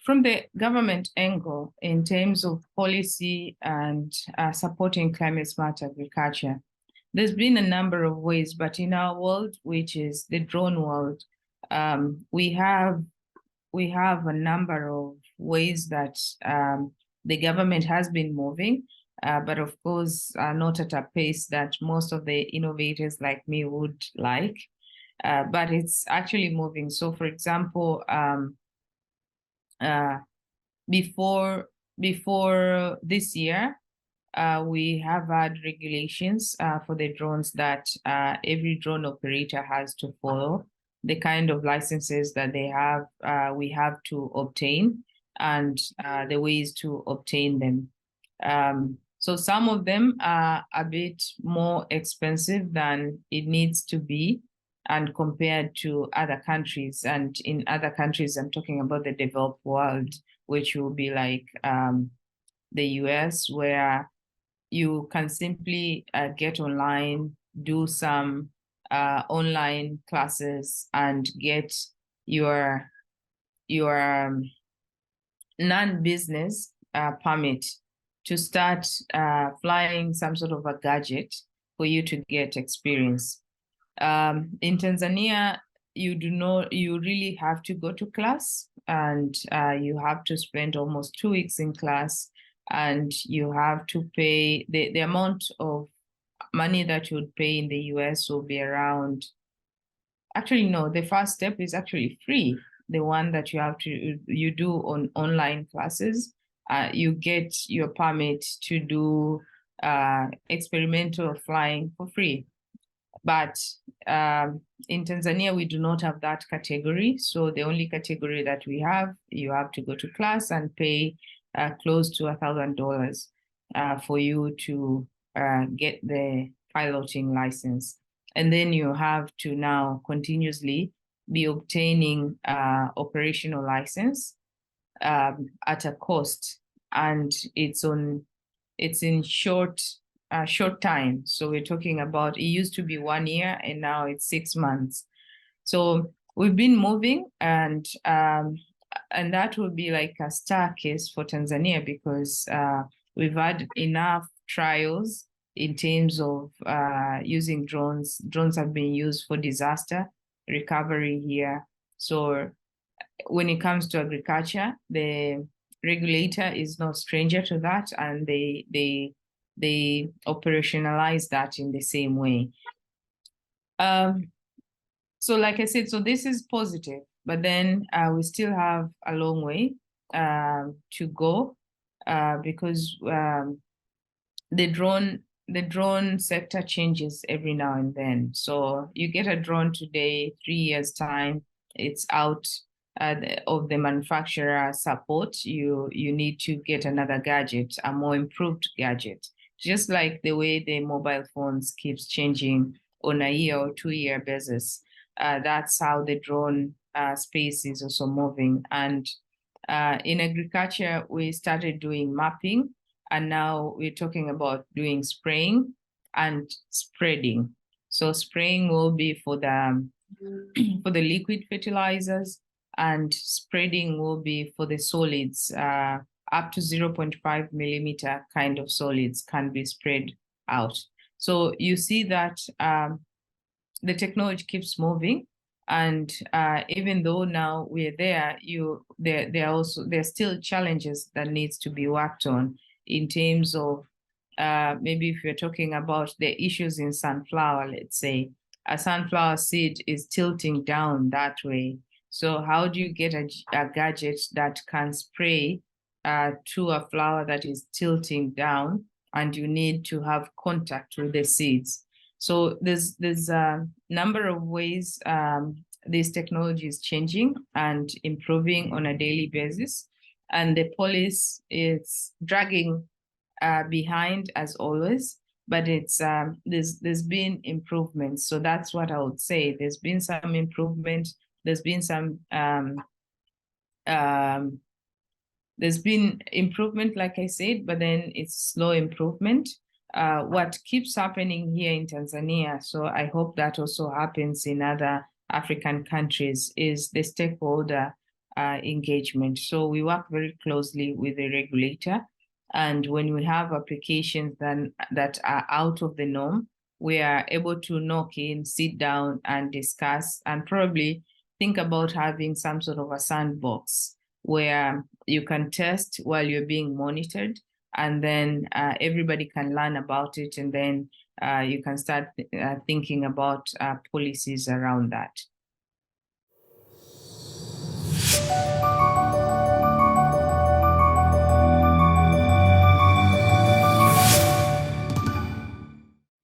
from the government angle, in terms of policy and supporting climate-smart agriculture, there's been a number of ways, but in our world, which is the drone world, we have a number of ways that the government has been moving, but of course, not at a pace that most of the innovators like me would like. But it's actually moving. So, for example, before this year, we have had regulations for the drones that every drone operator has to follow. The kind of licenses that they have, we have to obtain, and the ways to obtain them. So some of them are a bit more expensive than it needs to be, and compared to other countries. And in other countries, I'm talking about the developed world, which will be like the US, where you can simply get online, do some online classes, and get your non-business permit to start flying some sort of a gadget for you to get experience. In Tanzania, you really have to go to class, and you have to spend almost 2 weeks in class, and you have to pay the amount of money that you would pay in the US will be around, actually, no, the first step is actually free. The one that you do on online classes, you get your permit to do experimental flying for free. But in Tanzania, we do not have that category. So the only category that we have, you have to go to class and pay close to $1,000 for you to get the piloting license. And then you have to now continuously be obtaining operational license at a cost, and it's in short time. So we're talking about, it used to be 1 year and now it's 6 months. So we've been moving, and that will be like a star case for Tanzania, because we've had enough trials in terms of using drones. Drones have been used for disaster recovery here. So when it comes to agriculture, the regulator is no stranger to that, and they operationalize that in the same way. So like I said, so this is positive, but then we still have a long way to go, because the drone sector changes every now and then. So you get a drone today, 3 years time, it's out of the manufacturer support. You need to get another gadget, a more improved gadget. Just like the way the mobile phones keeps changing on a year or 2 year basis. That's how the drone space is also moving. And in agriculture, we started doing mapping, and now we're talking about doing spraying and spreading. So spraying will be for the liquid fertilizers, and spreading will be for the solids. Up to 0.5 millimeter kind of solids can be spread out. So you see that the technology keeps moving, and even though now we're there, there are still challenges that needs to be worked on, in terms of maybe if you're talking about the issues in sunflower, let's say a sunflower seed is tilting down that way. So how do you get a gadget that can spray to a flower that is tilting down, and you need to have contact with the seeds? So there's a number of ways this technology is changing and improving on a daily basis, and the police is dragging behind as always, but it's there's been improvements. So that's what I would say. There's been some improvement. There's been some there's been improvement, like I said, but then it's slow improvement. What keeps happening here in Tanzania, so I hope that also happens in other African countries, is the stakeholder engagement. So we work very closely with the regulator. And when we have applications that are out of the norm, we are able to knock in, sit down and discuss, and probably think about having some sort of a sandbox where you can test while you're being monitored, and then everybody can learn about it, and then you can start thinking about policies around that.